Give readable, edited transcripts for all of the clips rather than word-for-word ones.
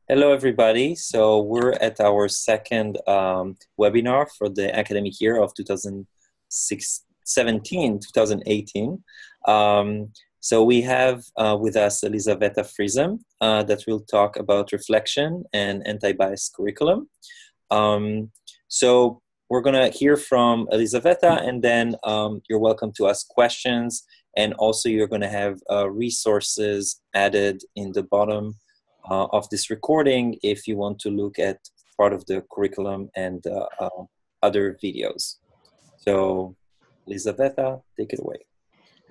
Hello, everybody. So we're at our second webinar for the academic year of 2017-2018. So we have with us Elizaveta Friesem that will talk about reflection and anti-bias curriculum. So we're going to hear from Elizaveta, and then you're welcome to ask questions. And also you're going to have resources added in the bottom of this recording if you want to look at part of the curriculum and other videos. So, Elizaveta, take it away.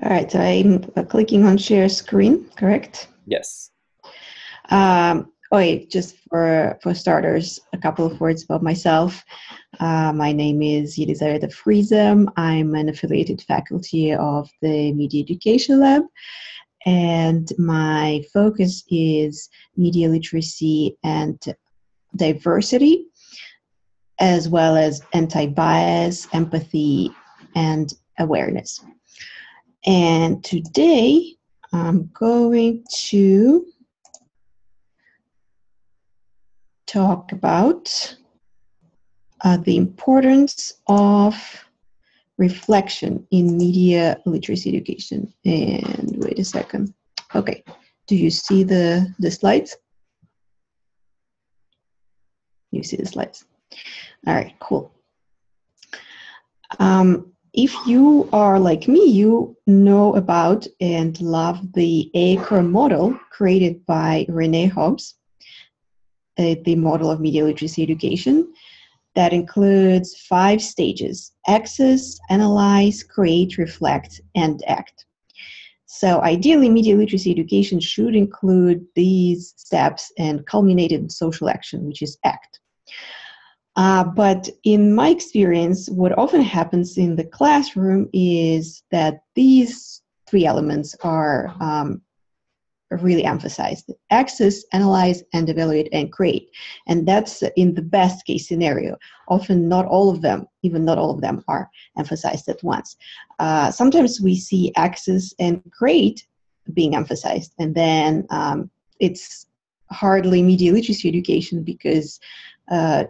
All right, so I'm clicking on share screen, correct? Yes. Okay, just for starters, a couple of words about myself. My name is Elizaveta Friesem. I'm an affiliated faculty of the Media Education Lab, and my focus is media literacy and diversity, as well as anti-bias, empathy, and awareness. And today I'm going to talk about the importance of reflection in media literacy education. And wait a second. Okay, do you see the slides? You see the slides. All right, cool. If you are like me, you know about and love the acre model created by René Hobbs, the model of media literacy education that includes 5 stages: access, analyze, create, reflect, and act. So ideally, media literacy education should include these steps and culminate in social action, which is act. But in my experience, what often happens in the classroom is that these 3 elements are really emphasized: access, analyze, and evaluate and create. And that's in the best case scenario. Often not all of them, even not all of them, are emphasized at once. Sometimes we see access and create being emphasized, and then it's hardly media literacy education because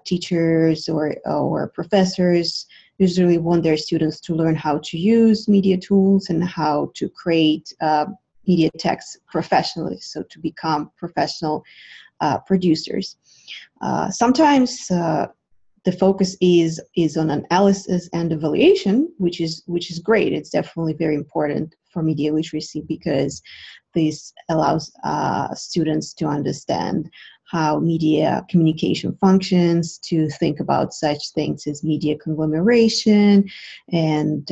teachers or professors usually want their students to learn how to use media tools and how to create media text professionally, so to become professional producers. Sometimes the focus is on analysis and evaluation, which is great. It's definitely very important for media literacy because this allows students to understand how media communication functions, to think about such things as media conglomeration and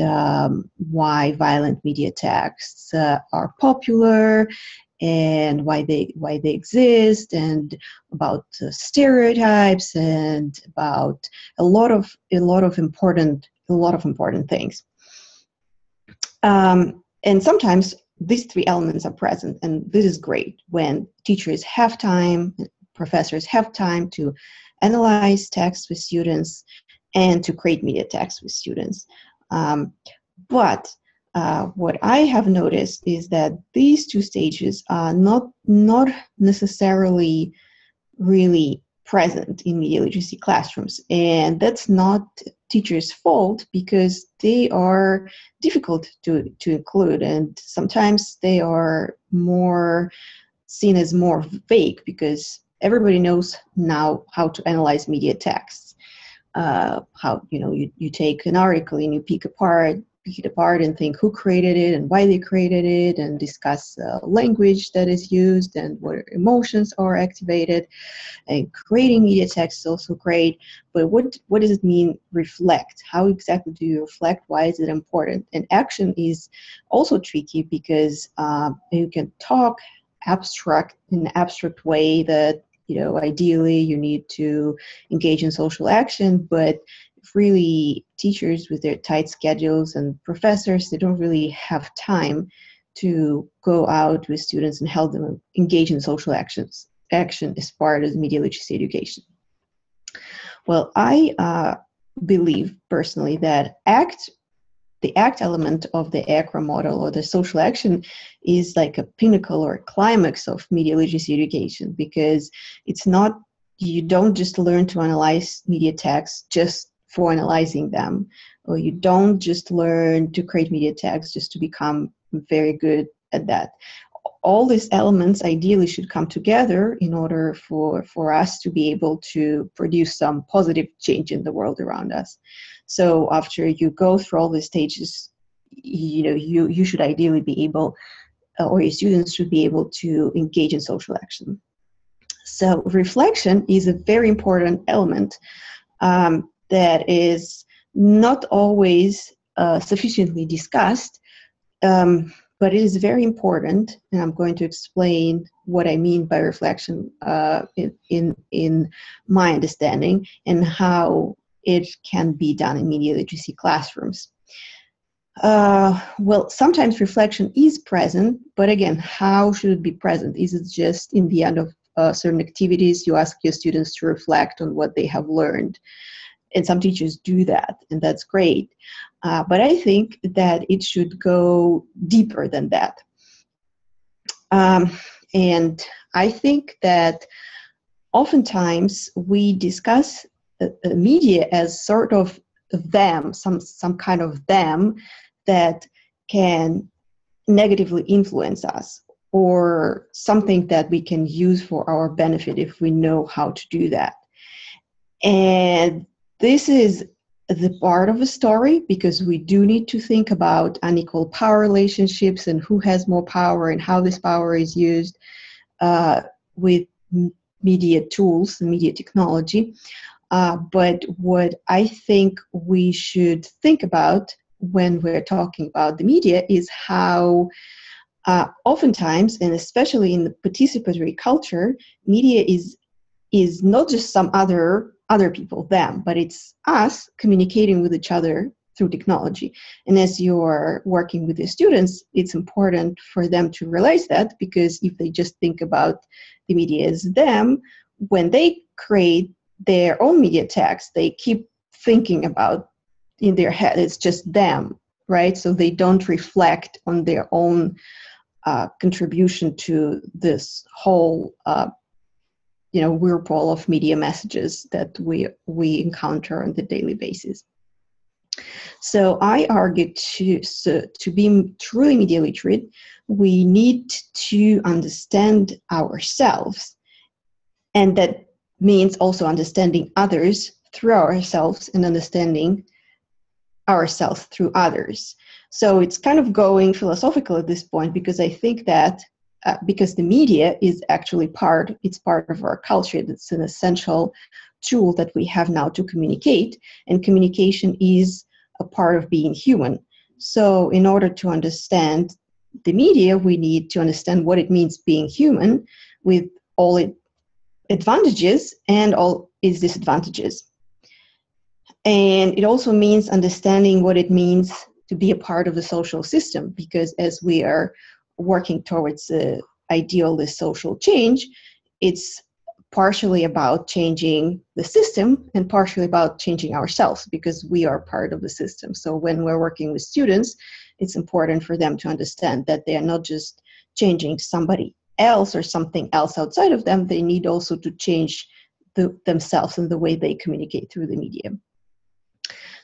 why violent media texts are popular and why they exist, and about stereotypes, and about a lot of important things. And sometimes these 3 elements are present, and this is great when teachers have time, professors have time to analyze text with students and to create media text with students. But what I have noticed is that these 2 stages are not necessarily really present in media literacy classrooms, and that's not teachers' fault because they are difficult to include, and sometimes they are more seen as more vague because everybody knows now how to analyze media texts. How you take an article and you pick it apart and think who created it and why they created it, and discuss language that is used and what emotions are activated. And creating media text is also great, but what does it mean reflect? How exactly do you reflect? Why is it important? And action is also tricky because you can talk in an abstract way that ideally you need to engage in social action, but really teachers with their tight schedules and professors, they don't really have time to go out with students and help them engage in social action as part of media literacy education. Well, I believe personally that ACT the act element of the acre model or the social action is like a pinnacle or a climax of media literacy education, because it's not, you don't just learn to analyze media texts just for analyzing them, or you don't just learn to create media texts just to become very good at that. All these elements ideally should come together in order for us to be able to produce some positive change in the world around us. So after you go through all the stages, you should ideally be able, or your students should be able to engage in social action. So reflection is a very important element that is not always sufficiently discussed, but it is very important, and I'm going to explain what I mean by reflection in my understanding and how it can be done in media literacy classrooms. Well, sometimes reflection is present, but again, how should it be present? Is it just in the end of certain activities, you ask your students to reflect on what they have learned? And some teachers do that, and that's great. But I think that it should go deeper than that. And I think that oftentimes we discuss media as sort of them, some kind of them that can negatively influence us, or something that we can use for our benefit if we know how to do that. And this is the part of a story, because we do need to think about unequal power relationships and who has more power and how this power is used with media tools and media technology. But what I think we should think about when we're talking about the media is how oftentimes, and especially in the participatory culture, media is not just some other people, them, but it's us communicating with each other through technology. And as you're working with the students, it's important for them to realize that, because if they just think about the media as them, when they create their own media text, they keep thinking about in their head, it's just them, right? So they don't reflect on their own contribution to this whole whirlpool of media messages that we encounter on the daily basis. So I argue to be truly media literate, we need to understand ourselves, and that means also understanding others through ourselves and understanding ourselves through others. So it's kind of going philosophical at this point, because I think that because the media is actually it's part of our culture. It's an essential tool that we have now to communicate, and communication is a part of being human. So in order to understand the media, we need to understand what it means being human, with all its advantages and all its disadvantages. And it also means understanding what it means to be a part of the social system, because as we are working towards the ideal, the social change, it's partially about changing the system and partially about changing ourselves, because we are part of the system. So when we're working with students, it's important for them to understand that they are not just changing somebody else or something else outside of them, they need also to change themselves and the way they communicate through the media.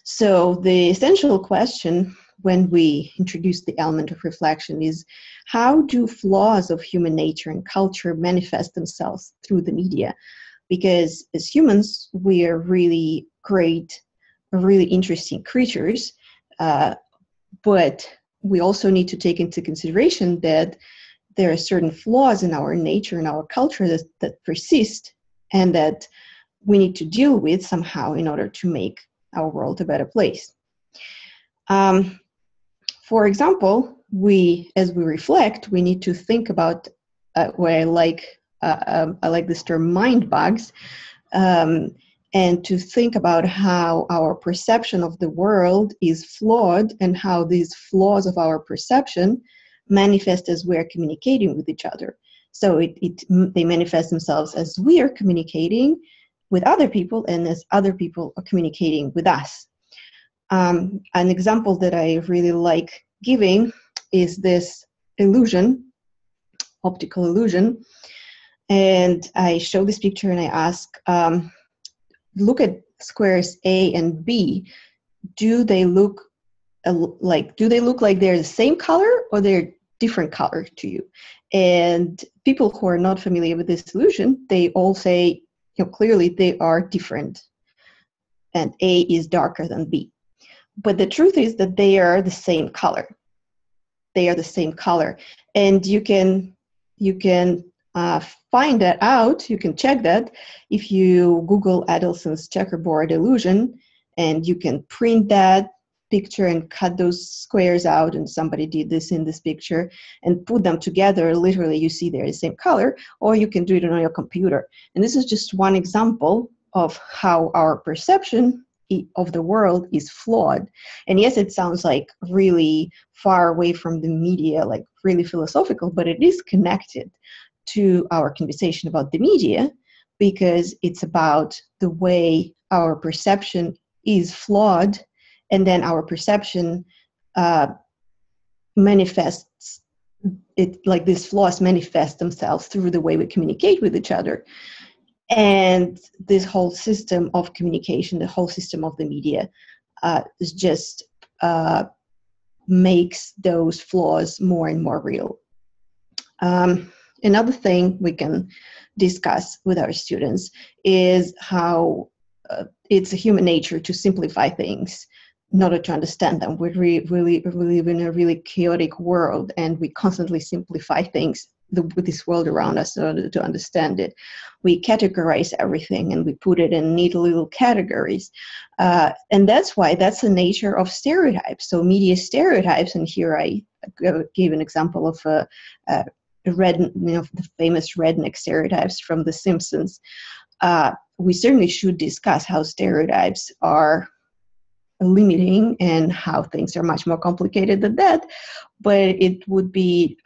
So the essential question when we introduce the element of reflection is, how do flaws of human nature and culture manifest themselves through the media? Because as humans, we are really great, really interesting creatures, but we also need to take into consideration that there are certain flaws in our nature and our culture that persist, and that we need to deal with somehow in order to make our world a better place. For example, as we reflect, we need to think about what I like this term, mind bugs, and to think about how our perception of the world is flawed, and how these flaws of our perception manifest as we're communicating with each other. So they manifest themselves as we are communicating with other people, and as other people are communicating with us. An example that I really like giving is this illusion, optical illusion. And I show this picture and I ask, look at squares A and B. Do they look like they're the same color or they're different color to you? And people who are not familiar with this illusion, they all say, clearly they are different. And A is darker than B. But the truth is that they are the same color. They are the same color. And you can find that out, you can check that if you Google Adelson's checkerboard illusion, and you can print that picture and cut those squares out, and somebody did this in this picture, and put them together. Literally, you see they're the same color, or you can do it on your computer. And this is just one example of how our perception of the world is flawed. And yes, it sounds like really far away from the media, like really philosophical, but it is connected to our conversation about the media, because it's about the way our perception is flawed, and then our perception manifests it, like these flaws manifest themselves through the way we communicate with each other. And this whole system of communication, the whole system of the media, is just makes those flaws more and more real. Another thing we can discuss with our students is how it's a human nature to simplify things in order to understand them. We live in a really chaotic world, and we constantly simplify things with this world around us in order to understand it. We categorize everything and we put it in neat little categories. And that's the nature of stereotypes. So media stereotypes, and here I gave an example of the famous redneck stereotypes from The Simpsons. We certainly should discuss how stereotypes are limiting and how things are much more complicated than that. But it would be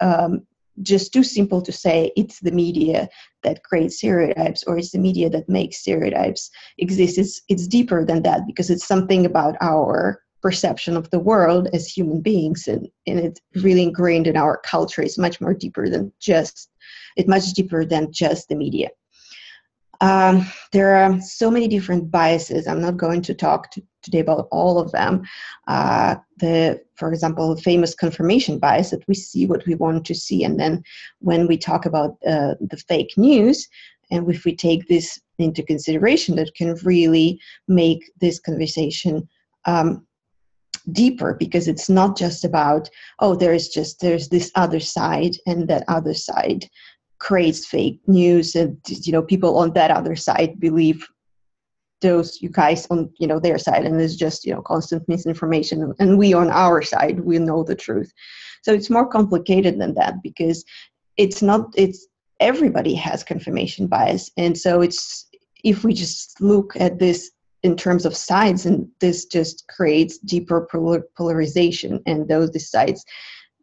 just too simple to say it's the media that creates stereotypes, or it's the media that makes stereotypes exist. It's deeper than that, because it's something about our perception of the world as human beings, and it's really ingrained in our culture. It's much deeper than just the media. There are so many different biases. I'm not going to talk today about all of them. For example, the famous confirmation bias, that we see what we want to see. And then when we talk about the fake news, and if we take this into consideration, that can really make this conversation deeper, because it's not just about, there's this other side, and that other side creates fake news, and people on that other side believe those you guys on their side, and there's just constant misinformation, and we on our side, we know the truth. So it's more complicated than that, because it's everybody has confirmation bias. And so if we just look at this in terms of sides, and this just creates deeper polarization, and those sides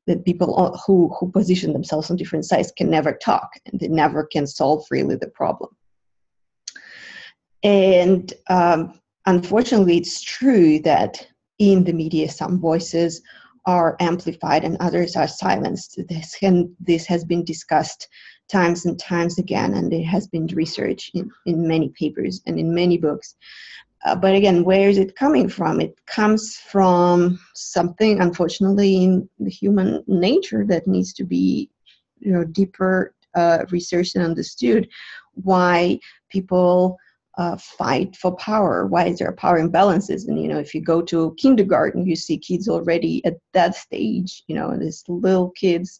that people who position themselves on different sides can never talk, and they never can solve really the problem. And unfortunately, it's true that in the media, some voices are amplified and others are silenced. This has been discussed times and times again, and it has been researched in many papers and in many books. But again, where is it coming from? It comes from something, unfortunately, in the human nature that needs to be, deeper researched and understood. Why people fight for power? Why is there power imbalances? And if you go to kindergarten, you see kids already at that stage. These little kids,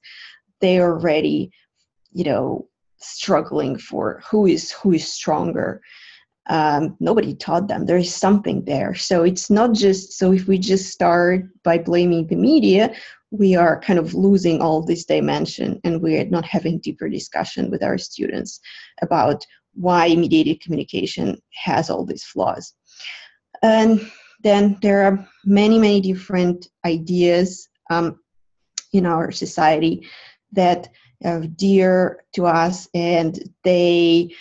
they are already, struggling for who is stronger. Nobody taught them. There is something there. So it's not just, so if we just start by blaming the media, we are kind of losing all this dimension, and we're not having deeper discussion with our students about why mediated communication has all these flaws. And then there are many different ideas in our society that are dear to us, and even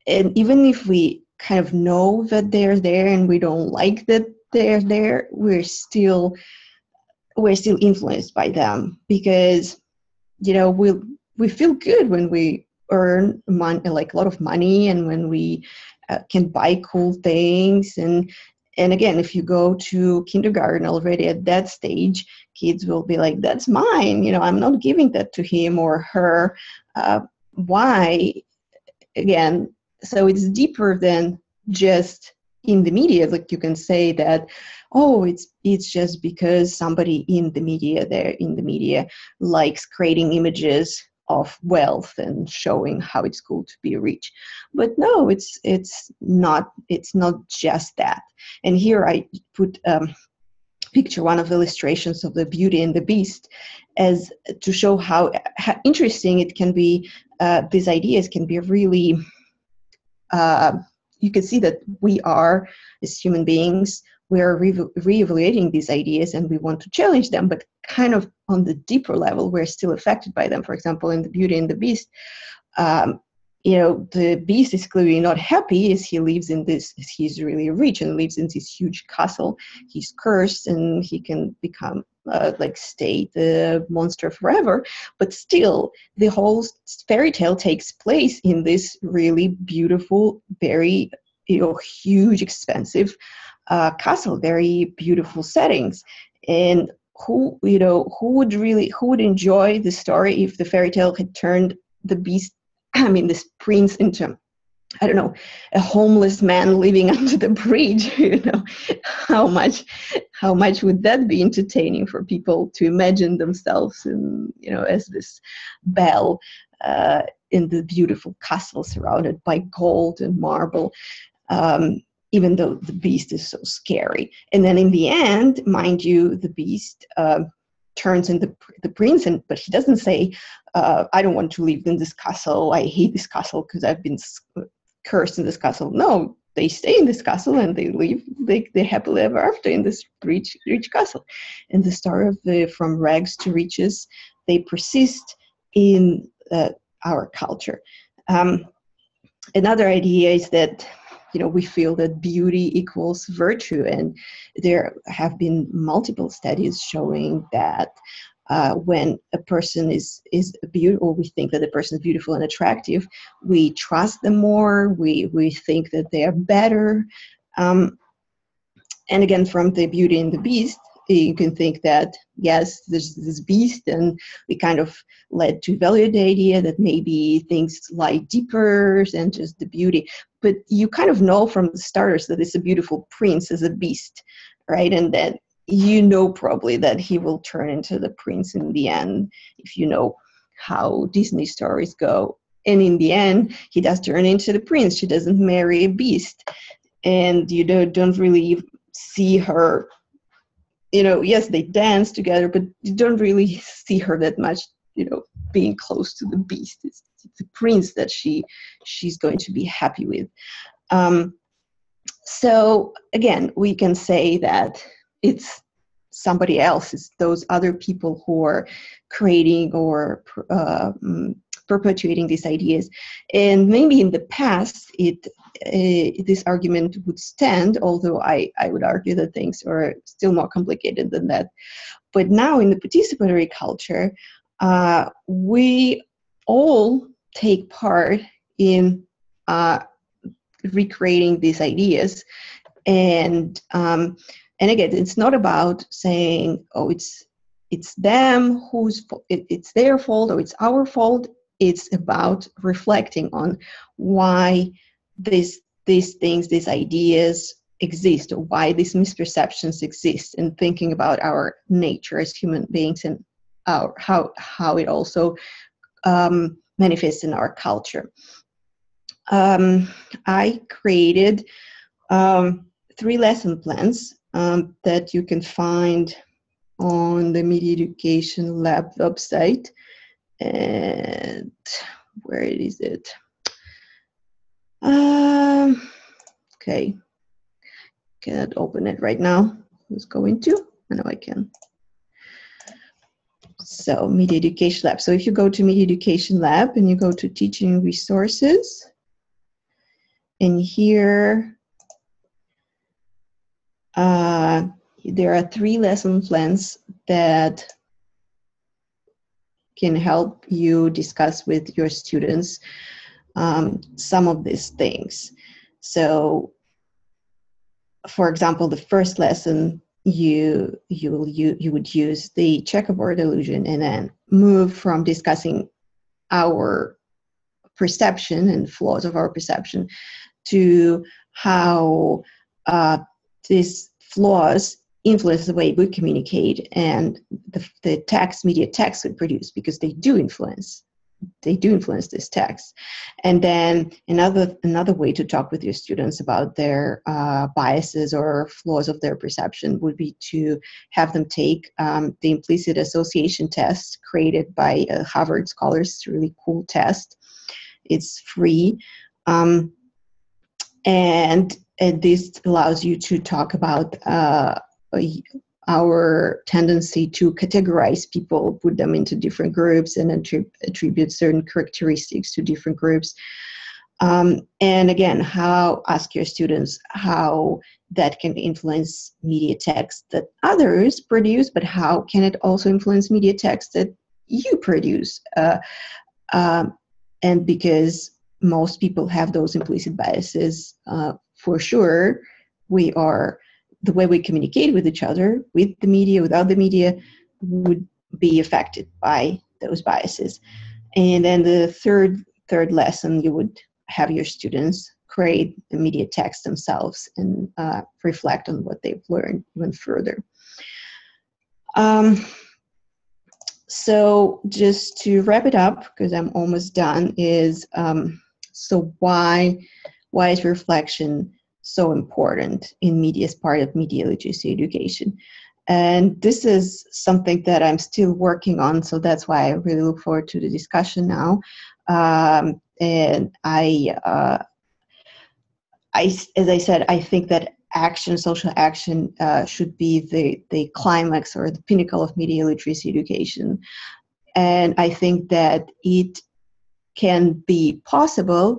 if we kind of know that they're there and we don't like that they're there, we're still influenced by them, because we feel good when we earn money, like a lot of money, and when we can buy cool things. And again, if you go to kindergarten already at that stage, kids will be like, that's mine, I'm not giving that to him or her. Why? Again, so it's deeper than just in the media. Like, you can say that, oh, it's just because somebody in the media likes creating images of wealth and showing how it's cool to be rich. But no, it's not just that. And here I put picture, one of the illustrations of the Beauty and the Beast, as to show how interesting it can be. These ideas can be really, you can see that we are, as human beings, we are reevaluating these ideas, and we want to challenge them, but kind of on the deeper level, we're still affected by them. For example, in the Beauty and the Beast, the beast is clearly not happy as he lives in this, he's really rich and lives in this huge castle. He's cursed, and he can become stay the monster forever. But still, the whole fairy tale takes place in this really beautiful, very huge, expensive castle, very beautiful settings. And who would enjoy the story if the fairy tale had turned the beast, this prince, into, I don't know, a homeless man living under the bridge? How much would that be entertaining for people to imagine themselves in, as this belle in the beautiful castle surrounded by gold and marble, even though the beast is so scary. And then in the end, mind you, the beast turns into the prince, but he doesn't say, I don't want to live in this castle, I hate this castle because I've been cursed in this castle. No, they stay in this castle, and they live they happily ever after in this rich castle. And the story of from rags to riches, they persist in our culture. Another idea is that we feel that beauty equals virtue, and there have been multiple studies showing that when a person is beautiful, or we think that a person is beautiful and attractive, we trust them more, we think that they are better. And again, from the Beauty and the Beast, you can think that, yes, there's this beast, and we kind of led to value the idea that maybe things lie deeper than just the beauty. But you kind of know from the starters that it's a beautiful prince as a beast, right? And that probably that he will turn into the prince in the end, if you know how Disney stories go. And in the end, he does turn into the prince. She doesn't marry a beast. And you don't really see her, yes, they dance together, but you don't really see her that much, being close to the beast. It's the prince that she's going to be happy with. So again, we can say that it's somebody else, it's those other people who are creating or perpetuating these ideas. And maybe in the past, this argument would stand, although I would argue that things are still more complicated than that. But now in the participatory culture, we all take part in recreating these ideas. And again, it's not about saying, oh, it's them it's their fault or it's our fault. It's about reflecting on why these things, these ideas exist, or why these misperceptions exist, and thinking about our nature as human beings, and how it also manifests in our culture. I created 3 lesson plans that you can find on the Media Education Lab website. And where is it? Okay, cannot open it right now. Who's going to? I know I can. So Media Education Lab. So if you go to Media Education Lab and you go to Teaching Resources, and here there are 3 lesson plans that can help you discuss with your students some of these things. So, for example, the first lesson, you would use the checkerboard illusion and then move from discussing our perception and flaws of our perception to how these flaws influence the way we communicate and the text, media text we produce, because they do influence this text. And then another way to talk with your students about their biases or flaws of their perception would be to have them take the implicit association test created by Harvard scholars. It's a really cool test. It's free. And this allows you to talk about our tendency to categorize people, put them into different groups, and attribute certain characteristics to different groups. And again, ask your students how that can influence media text that others produce, but how can it also influence media text that you produce? And because most people have those implicit biases, for sure, the way we communicate with each other, with the media, without the media, would be affected by those biases. And then the third lesson, you would have your students create the media text themselves and reflect on what they've learned even further. So just to wrap it up, because I'm almost done, is so why is reflection so important in media as part of media literacy education? And this is something that I'm still working on, so that's why I really look forward to the discussion now. And as I said, I think that social action should be the climax or the pinnacle of media literacy education. And I think that it can be possible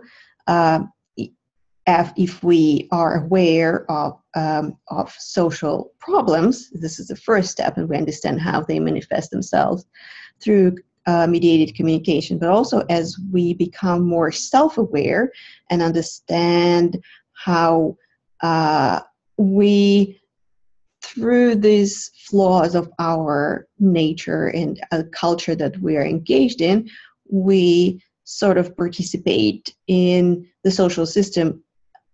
if we are aware of social problems. This is the first step, and we understand how they manifest themselves through mediated communication, but also as we become more self-aware and understand how we, through these flaws of our nature and a culture that we are engaged in, we sort of participate in the social system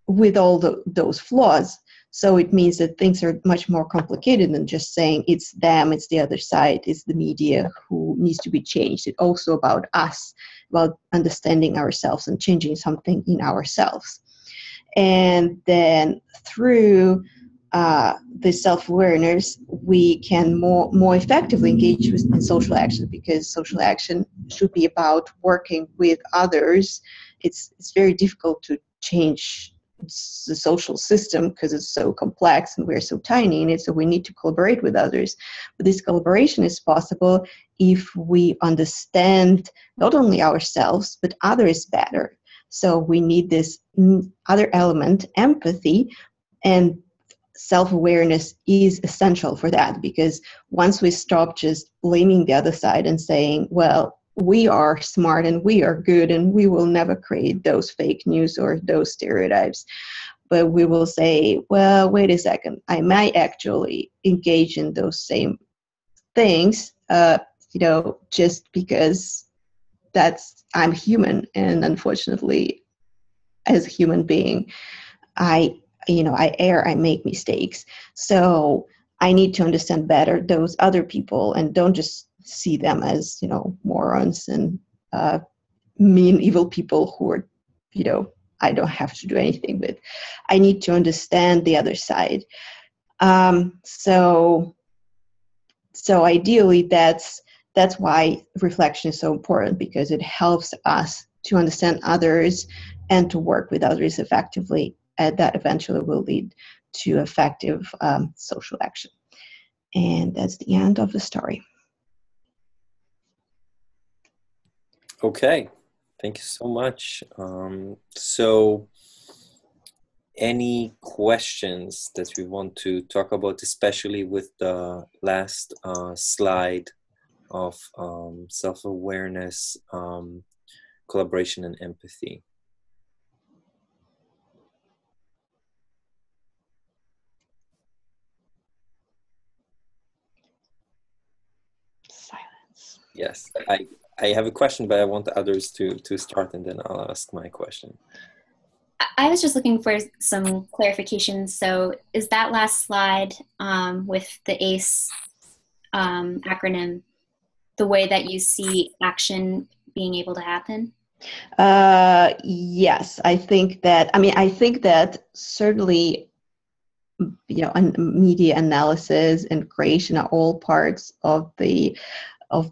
with all those flaws. So it means that things are much more complicated than just saying it's them, it's the other side, it's the media who needs to be changed. It's also about us, about understanding ourselves and changing something in ourselves. And then through the self-awareness, we can more effectively engage in social action, because social action should be about working with others. It's very difficult to change the social system because it's so complex and we're so tiny in it, so we need to collaborate with others. But this collaboration is possible if we understand not only ourselves but others better. So we need this other element, empathy, and self-awareness is essential for that, because once we stop just blaming the other side and saying, well, we are smart and we are good and we will never create those fake news or those stereotypes, but we will say, well, wait a second, I might actually engage in those same things, just because I'm human, and unfortunately, as a human being, I err, I make mistakes. So I need to understand better those other people and don't just see them as, morons and mean, evil people who are, I don't have to do anything with. I need to understand the other side. So ideally, that's why reflection is so important, because it helps us to understand others and to work with others effectively, and that eventually will lead to effective social action. And that's the end of the story. Okay, thank you so much. So any questions that we want to talk about, especially with the last slide of self-awareness, collaboration, and empathy? Silence. Yes, I have a question, but I want others to start, and then I'll ask my question. I was just looking for some clarification. So is that last slide with the ACE acronym the way that you see action being able to happen? Yes, I think that certainly, media analysis and creation are all parts of the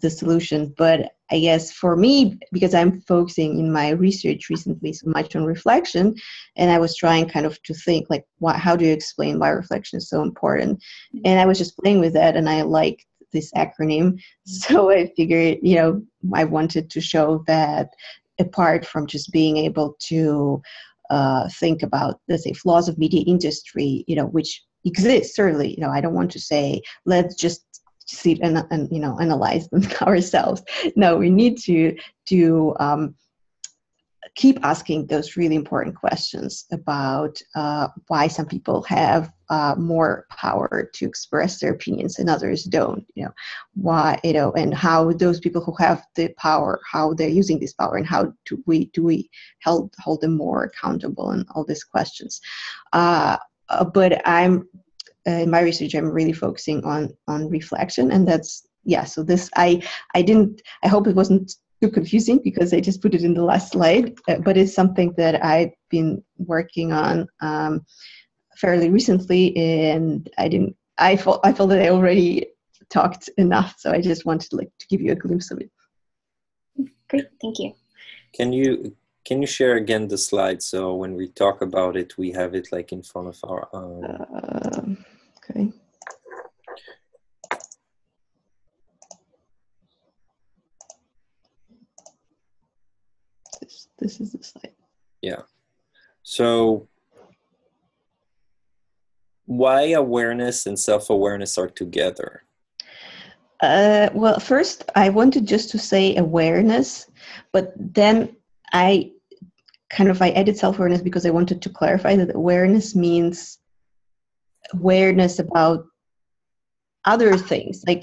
solution. But I guess for me, because I'm focusing in my research recently so much on reflection, and I was trying kind of to think like, how do you explain why reflection is so important? And I was just playing with that, and I liked this acronym. So I figured, I wanted to show that apart from just being able to think about, let's say, flaws of media industry, which exists certainly. I don't want to say let's just sit and analyze them ourselves. No, we need to keep asking those really important questions about why some people have more power to express their opinions and others don't. Why, and how those people who have the power, how they're using this power, and how do we hold them more accountable, and all these questions. But I'm in my research, I'm really focusing on reflection, and that's so this I hope it wasn't too confusing because I just put it in the last slide, but it's something that I've been working on fairly recently, and I felt that I already talked enough, so I just wanted to give you a glimpse of it. Great, thank you. Can you share again the slide, so when we talk about it, we have it in front of our okay. This is the slide. Yeah. So why awareness and self-awareness are together? Well, first, I wanted just to say awareness, but then I added self-awareness because I wanted to clarify that awareness means awareness about other things. I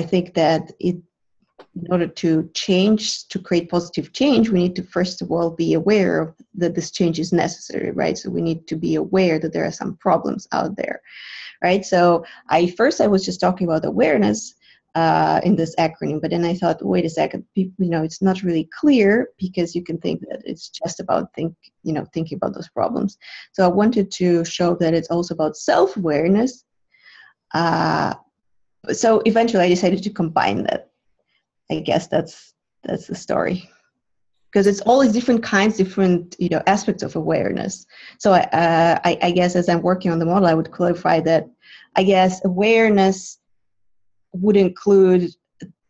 think that in order to create positive change, we need to first of all be aware of that this change is necessary, right? So we need to be aware that there are some problems out there, right? So I was just talking about awareness in this acronym, but then I thought, wait a second, it's not really clear, because you can think that it's just about thinking about those problems. So I wanted to show that it's also about self-awareness. So eventually I decided to combine that. I guess that's the story, because it's all these different kinds, different aspects of awareness. So I guess as I'm working on the model, I would clarify that I guess awareness would include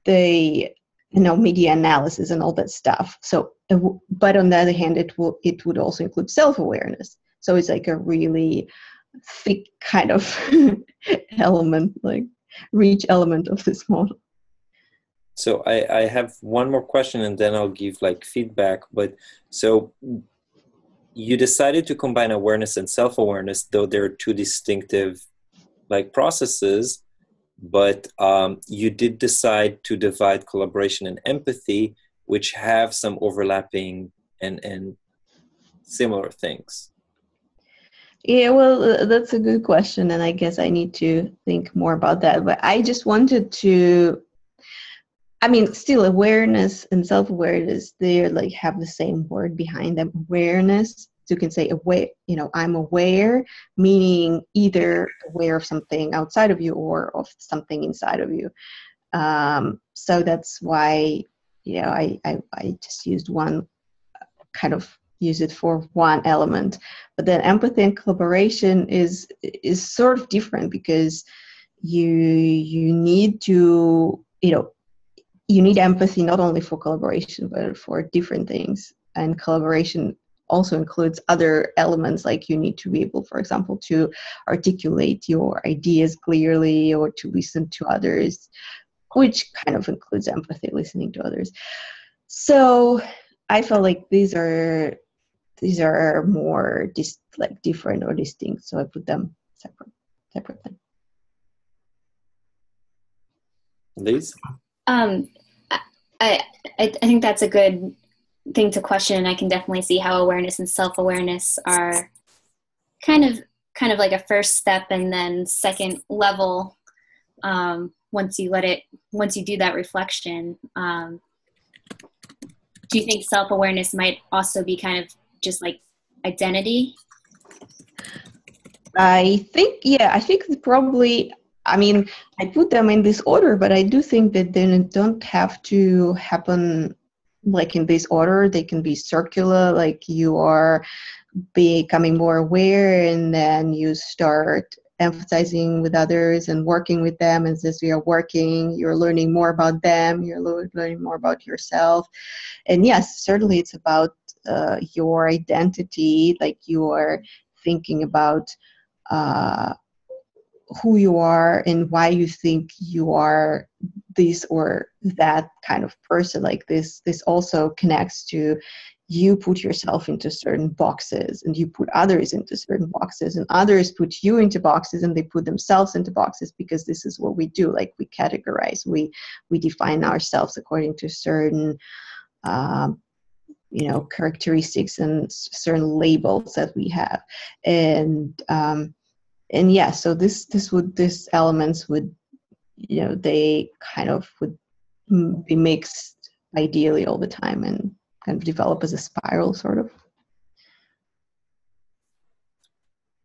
the media analysis and all that stuff. So, but on the other hand, it would also include self-awareness. So it's like a really thick kind of element, rich element of this model. So I have one more question, and then I'll give feedback. But so you decided to combine awareness and self-awareness, though they're two distinctive processes, but you did decide to divide collaboration and empathy, which have some overlapping and similar things. Yeah, well, that's a good question, and I guess I need to think more about that. But I just wanted to, still awareness and self-awareness, they're have the same word behind them, awareness. So you can say aware, I'm aware, meaning either aware of something outside of you or of something inside of you. So that's why, I just used one, use it for one element. But then empathy and collaboration is sort of different, because you need to, you need empathy not only for collaboration but for different things, and collaboration also includes other elements, like you need to be able, for example, to articulate your ideas clearly or to listen to others, which kind of includes empathy, listening to others. So I felt like these are more different or distinct, so I put them separately. Liz? I think that's a good thing to question. I can definitely see how awareness and self-awareness are kind of like a first step, and then second level once you do that reflection. Do you think self-awareness might also be kind of just like identity? I think probably, I mean, I put them in this order, but I do think that they don't have to happen like in this order. They can be circular, like you are becoming more aware and then you start emphasizing with others and working with them. And as you're working, you're learning more about them, you're learning more about yourself. And yes, certainly it's about your identity, like you are thinking about who you are and why you think you are this or that kind of person. Like this also connects to, you put yourself into certain boxes and you put others into certain boxes, and others put you into boxes and they put themselves into boxes, because this is what we do. Like we categorize, we define ourselves according to certain characteristics and certain labels that we have. And yeah, so these elements would, they kind of would be mixed ideally all the time and kind of develop as a spiral, sort of.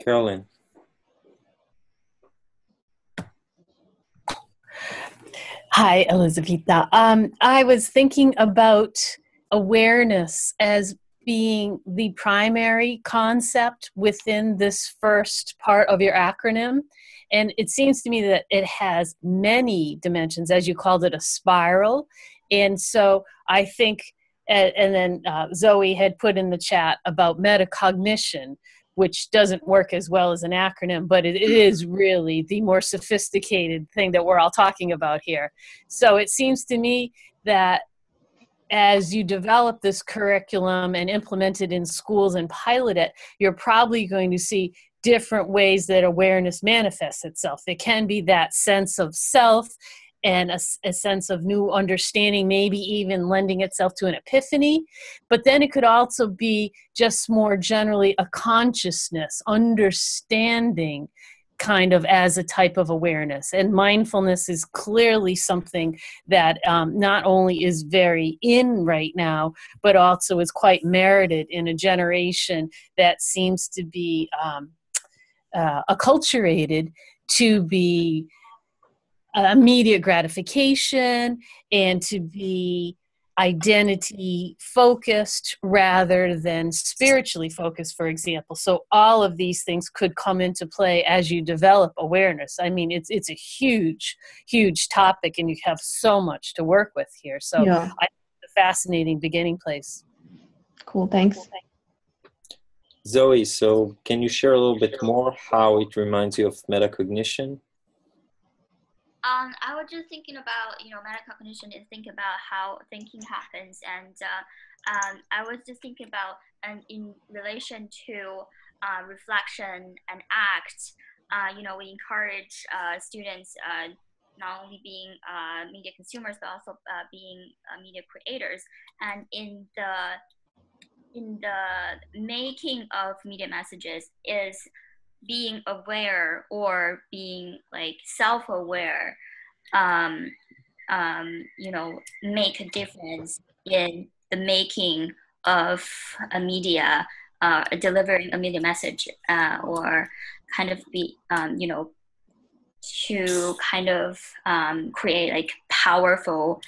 Carolyn? Hi, Elizaveta. I was thinking about awareness as being the primary concept within this first part of your acronym. And it seems to me that it has many dimensions, as you called it, a spiral. And so I think, and then Zoe had put in the chat about metacognition, which doesn't work as well as an acronym, but it is really the more sophisticated thing that we're all talking about here. So it seems to me that as you develop this curriculum and implement it in schools and pilot it, you're probably going to see different ways that awareness manifests itself. It can be that sense of self and a sense of new understanding, maybe even lending itself to an epiphany. But then it could also be just more generally a consciousness, understanding, kind of as a type of awareness. And mindfulness is clearly something that not only is very in right now, but also is quite merited in a generation that seems to be acculturated to be immediate gratification and to be identity focused rather than spiritually focused, for example. So all of these things could come into play as you develop awareness. I mean, it's a huge, huge topic, and you have so much to work with here. So Yeah. I think it's a fascinating beginning place. Cool, thanks. Zoe, so can you share a little bit more how it reminds you of metacognition? I was just thinking about, metacognition is think about how thinking happens. And I was just thinking about, and in relation to reflection and act, we encourage students not only being media consumers, but also being media creators. And in the making of media messages is being aware or being like self-aware, make a difference in the making of a media, delivering a media message, or kind of be, to kind of create like powerful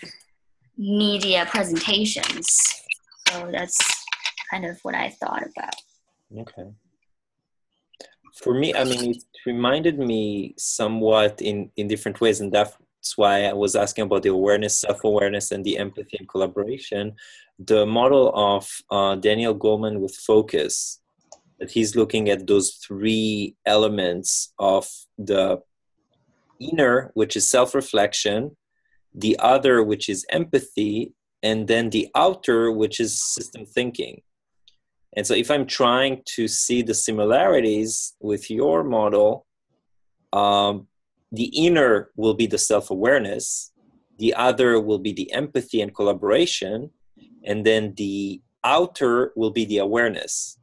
media presentations. So that's kind of what I thought about. Okay. For me, I mean, it reminded me somewhat in different ways, and that's why I was asking about the awareness, self-awareness, and the empathy and collaboration. The model of Daniel Goleman with focus, that he's looking at those three elements of the inner, which is self-reflection, the other, which is empathy, and then the outer, which is system thinking. And so if I'm trying to see the similarities with your model, the inner will be the self-awareness, the other will be the empathy and collaboration, and then the outer will be the awareness.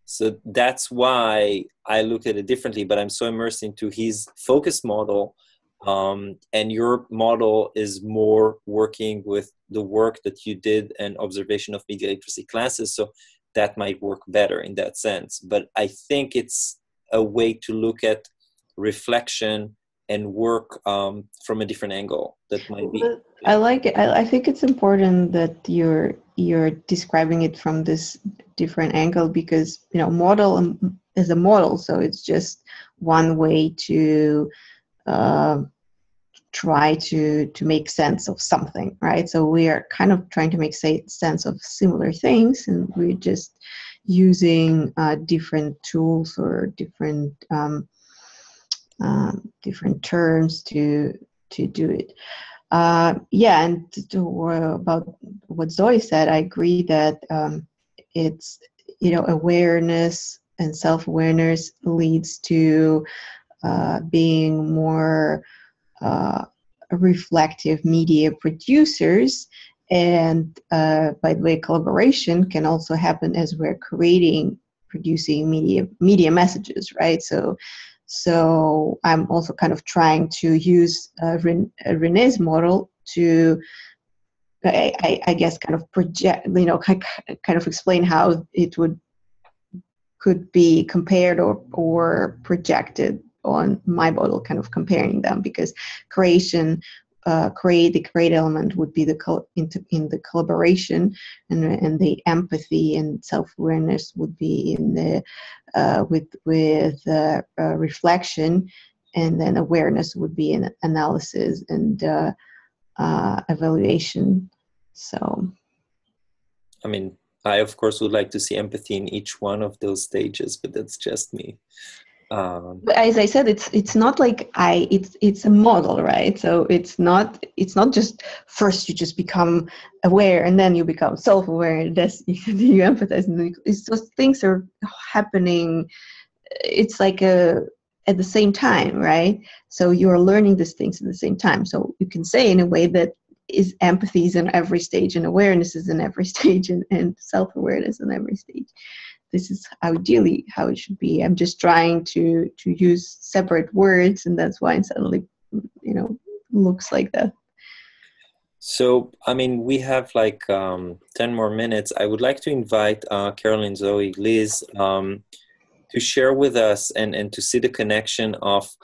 So that's why I look at it differently, but I'm so immersed into his focus model, and your model is more working with the work that you did and observation of media literacy classes, so that might work better in that sense. But I think it's a way to look at reflection and work from a different angle that might be. I like it. I think it's important that you're describing it from this different angle, because model is a model, so it's just one way to try to make sense of something, right? So we are kind of trying to make sense of similar things, and we're just using different tools or different terms to do it. And about what Zoe said, I agree that it's awareness and self-awareness leads to being more reflective media producers, and by the way, collaboration can also happen as we're producing media messages, right? So I'm also kind of trying to use René's model to, I guess, kind of project, kind of explain how it could be compared or projected on my model, kind of comparing them, because the create element would be in the collaboration, and the empathy and self-awareness would be in the with reflection, and then awareness would be in analysis and evaluation. So, I mean, I of course would like to see empathy in each one of those stages, but that's just me. But as I said, it's not like it's a model, right? So it's not just first you just become aware and then you become self-aware, and that's you empathize, and it's just things are happening. It's like at the same time, right? So you're learning these things at the same time. So you can say in a way that is empathy is in every stage, and awareness is in every stage, and self-awareness in every stage. This is ideally how it should be. I'm just trying to use separate words, and that's why it suddenly, looks like that. So, I mean, we have like 10 more minutes. I would like to invite Caroline, Zoe, Liz to share with us and to see the connection of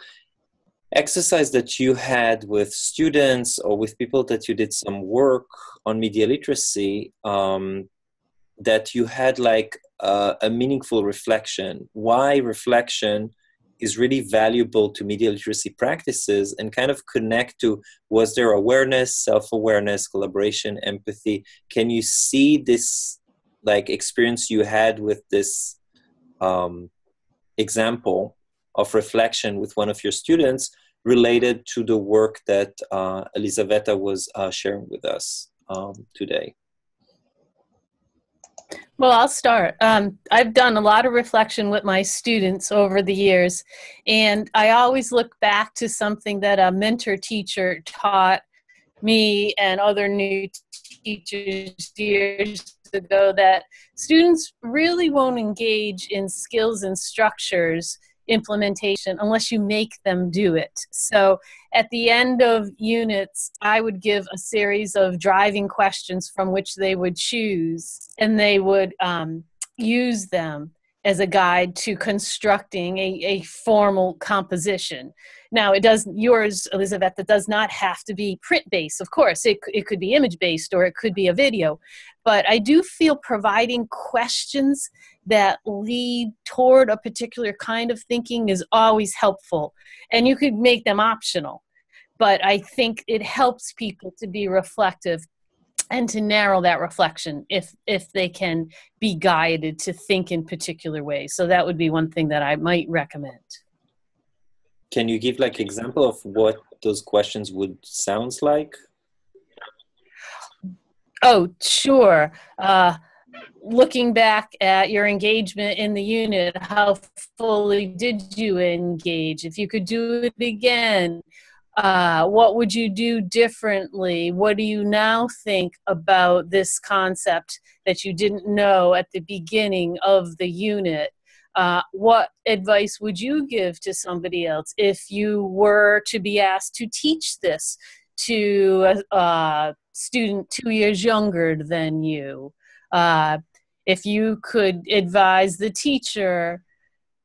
exercise that you had with students or with people that you did some work on media literacy, that you had like a meaningful reflection, why reflection is really valuable to media literacy practices, and kind of connect to, was there awareness, self-awareness, collaboration, empathy? Can you see this like experience you had with this example of reflection with one of your students related to the work that Elizaveta was sharing with us today? Well, I'll start. I've done a lot of reflection with my students over the years, and I always look back to something that a mentor teacher taught me and other new teachers years ago, that students really won't engage in skills and structures implementation unless you make them do it. So at the end of units, I would give a series of driving questions from which they would choose, and they would use them as a guide to constructing a formal composition. Now, yours, Elizaveta, does not have to be print-based. Of course, it could be image-based, or it could be a video. But I do feel providing questions that lead toward a particular kind of thinking is always helpful. And you could make them optional. but I think it helps people to be reflective and to narrow that reflection if they can be guided to think in particular ways. So that would be one thing that I might recommend. Can you give like example of what those questions would sound like? Oh, sure. Looking back at your engagement in the unit, how fully did you engage? If you could do it again, what would you do differently? What do you now think about this concept that you didn't know at the beginning of the unit? What advice would you give to somebody else if you were to be asked to teach this to a student 2 years younger than you? If you could advise the teacher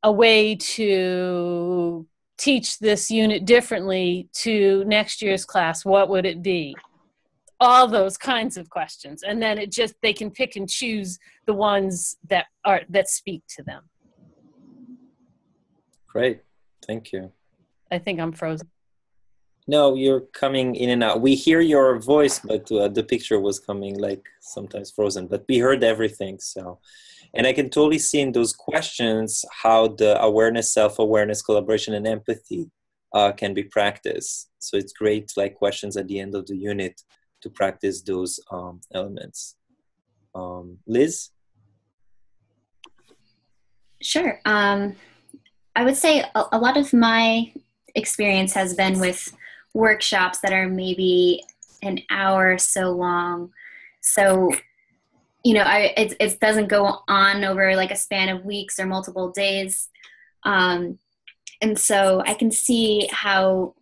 a way to teach this unit differently to next year's class, what would it be? All those kinds of questions. And then they can pick and choose the ones that speak to them. Great, thank you. I think I'm frozen. No, you're coming in and out. We hear your voice, but the picture was coming like sometimes frozen, but we heard everything. So, and I can totally see in those questions how the awareness, self-awareness, collaboration, and empathy can be practiced. So it's great, like questions at the end of the unit to practice those elements. Liz? Sure. I would say a lot of my experience has been with workshops that are maybe an hour or so long. So, you know, it doesn't go on over like a span of weeks or multiple days. And so I can see how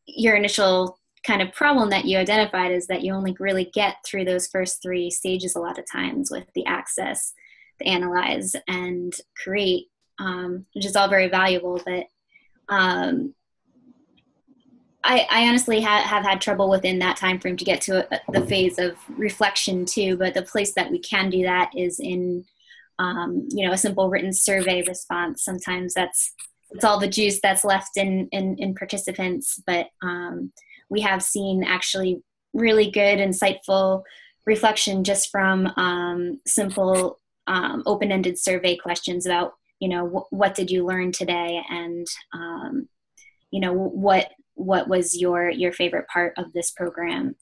your initial kind of problem that you identified is that you only really get through those first 3 stages a lot of times with the access, the analyze, and create, which is all very valuable. But I honestly have had trouble within that time frame to get to the phase of reflection too. But the place that we can do that is in, you know, a simple written survey response. Sometimes it's all the juice that's left in participants. But we have seen actually really good, insightful reflection just from simple open-ended survey questions about, you know, what did you learn today, and you know, what was your favorite part of this program.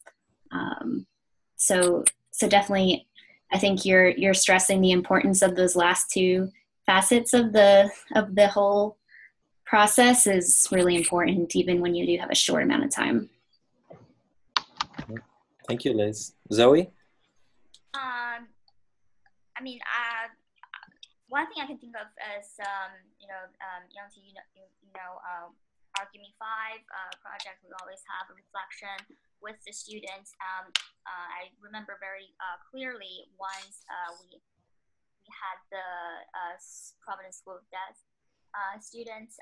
So definitely, I think you're stressing the importance of those last 2 facets of the whole process is really important, even when you do have a short amount of time. Thank you, Liz. Zoe? I mean, one thing I can think of is, you know, Yanti, our Give Me 5 project, we always have a reflection with the students. I remember very clearly once we had the Providence School of Deaf students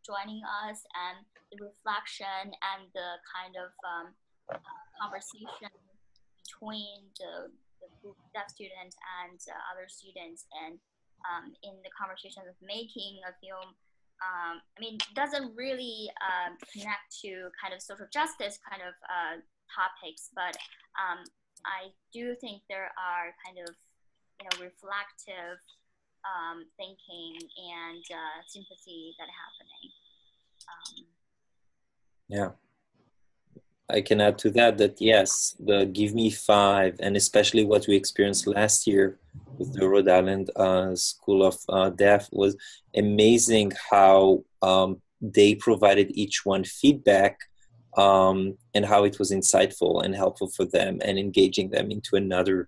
joining us, and the reflection and the kind of conversation between the deaf students and other students, and in the conversation of making a film, I mean, doesn't really connect to kind of social justice kind of topics, but I do think there are kind of, you know, reflective thinking and sympathy that are happening. Yeah. I can add to that yes, the Give Me 5, and especially what we experienced last year with the Rhode Island School of Deaf, was amazing how they provided each one feedback and how it was insightful and helpful for them and engaging them into another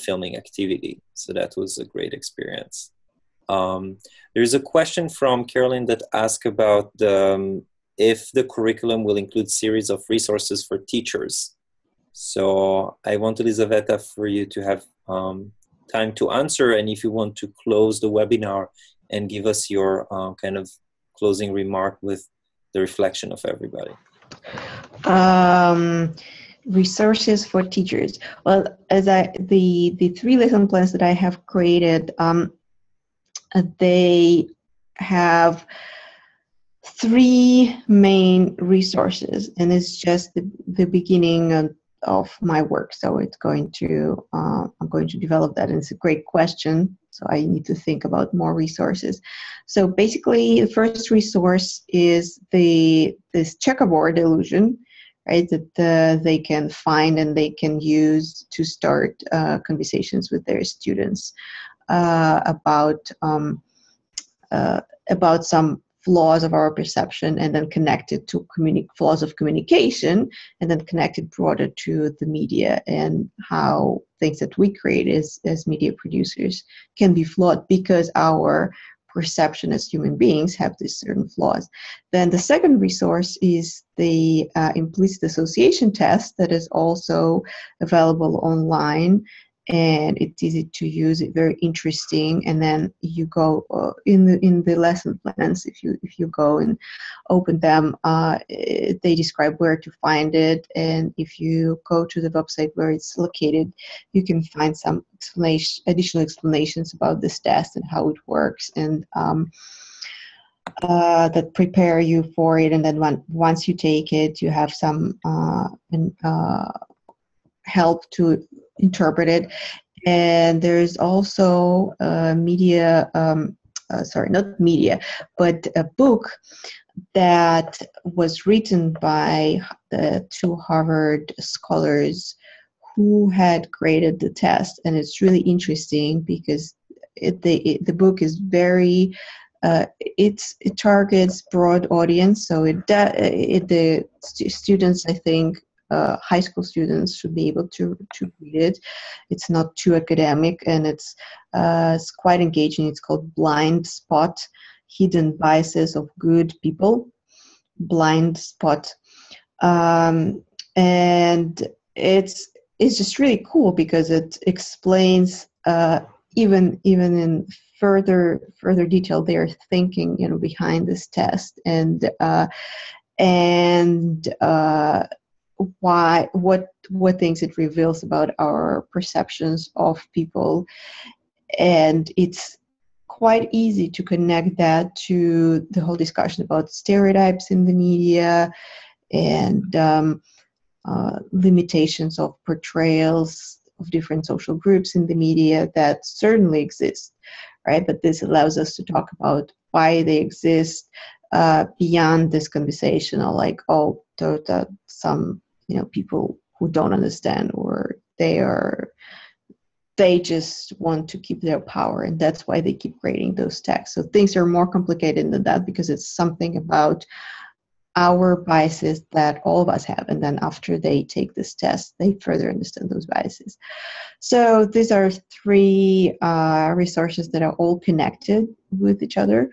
filming activity. So that was a great experience. There's a question from Carolyn that asked about if the curriculum will include series of resources for teachers. So I want, Elizaveta, for you to have time to answer, and if you want to close the webinar and give us your kind of closing remark with the reflection of everybody. Resources for teachers. Well, as the 3 lesson plans that I have created, they have three main resources, and it's just the beginning of my work. So it's going to I'm going to develop that, and it's a great question. So I need to think about more resources. So basically, the first resource is this checkerboard illusion, right? That they can find and they can use to start conversations with their students about some flaws of our perception, and then connected to flaws of communication, and then connected broader to the media and how things that we create as media producers can be flawed because our perception as human beings have these certain flaws. Then the second resource is the implicit association test that is also available online, and it's easy to use. It's very interesting. And then you go in the lesson plans. If you go and open them, they describe where to find it. And if you go to the website where it's located, you can find some additional explanations about this test and how it works, and that prepare you for it. And then once you take it, you have some help to interpret it. And there's also but a book that was written by the two Harvard scholars who had created the test. And it's really interesting because the book is very it targets broad audience. So the students, I think, high school students should be able to read it. It's not too academic, and it's quite engaging. It's called Blind Spot: Hidden Biases of Good People. Blind Spot, and it's just really cool because it explains even in further detail their thinking, behind this test, and what things it reveals about our perceptions of people. And it's quite easy to connect that to the whole discussion about stereotypes in the media and limitations of portrayals of different social groups in the media that certainly exist, right? But this allows us to talk about why they exist beyond this conversational, like, oh, there are some people who don't understand, or they just want to keep their power, and that's why they keep creating those texts. So things are more complicated than that because it's something about our biases that all of us have, and then after they take this test, they further understand those biases. So these are three resources that are all connected with each other,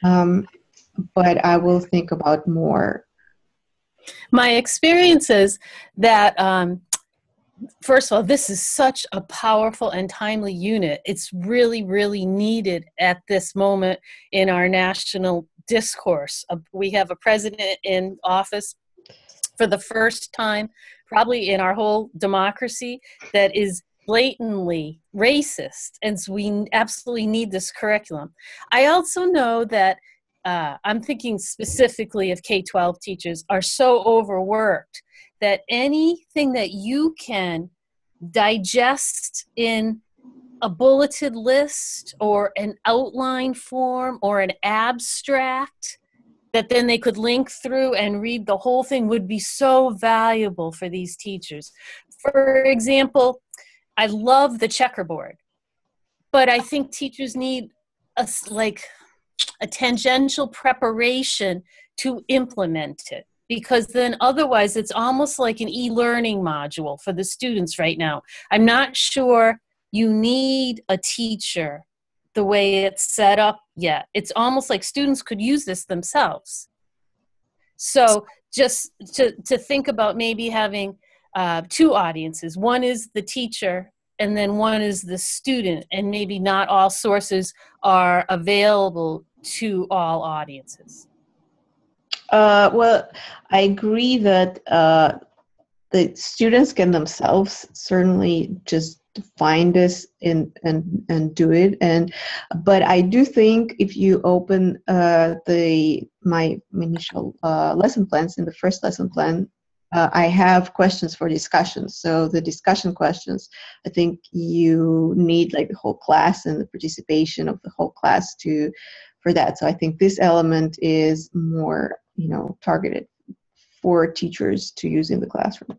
but I will think about more. My experience is that, first of all, this is such a powerful and timely unit. It's really, really needed at this moment in our national discourse. We have a president in office for the first time, probably in our whole democracy, that is blatantly racist. And so we absolutely need this curriculum. I also know that I'm thinking specifically of K-12 teachers are so overworked that anything that you can digest in a bulleted list or an outline form or an abstract that then they could link through and read the whole thing would be so valuable for these teachers. For example, I love the checkerboard, but I think teachers need a tangential preparation to implement it, because then otherwise it's almost like an e-learning module for the students right now. I'm not sure you need a teacher the way it's set up yet. It's almost like students could use this themselves. So just to think about maybe having two audiences. One is the teacher and then one is the student, and maybe not all sources are available to all audiences. Well, I agree that the students can themselves certainly just find this and do it. But I do think if you open my initial lesson plans, in the first lesson plan, I have questions for discussion. So the discussion questions, I think you need like the whole class and the participation of the whole class for that. So I think this element is more, targeted for teachers to use in the classroom.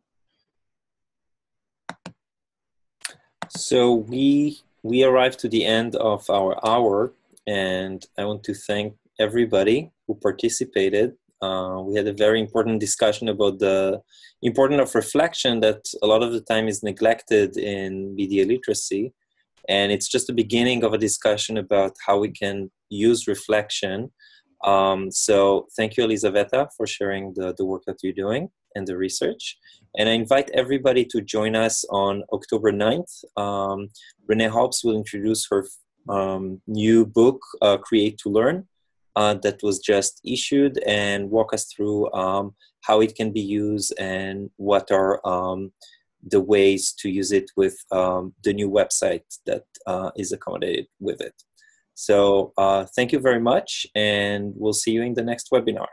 So we arrived to the end of our hour, and I want to thank everybody who participated. We had a very important discussion about the importance of reflection that a lot of the time is neglected in media literacy. And it's just the beginning of a discussion about how we can use reflection. So thank you, Elizaveta, for sharing the work that you're doing and the research. And I invite everybody to join us on October 9th. Renee Hobbs will introduce her new book, Create to Learn, that was just issued, and walk us through how it can be used and what are the ways to use it with the new website that is accommodated with it. So thank you very much, and we'll see you in the next webinar.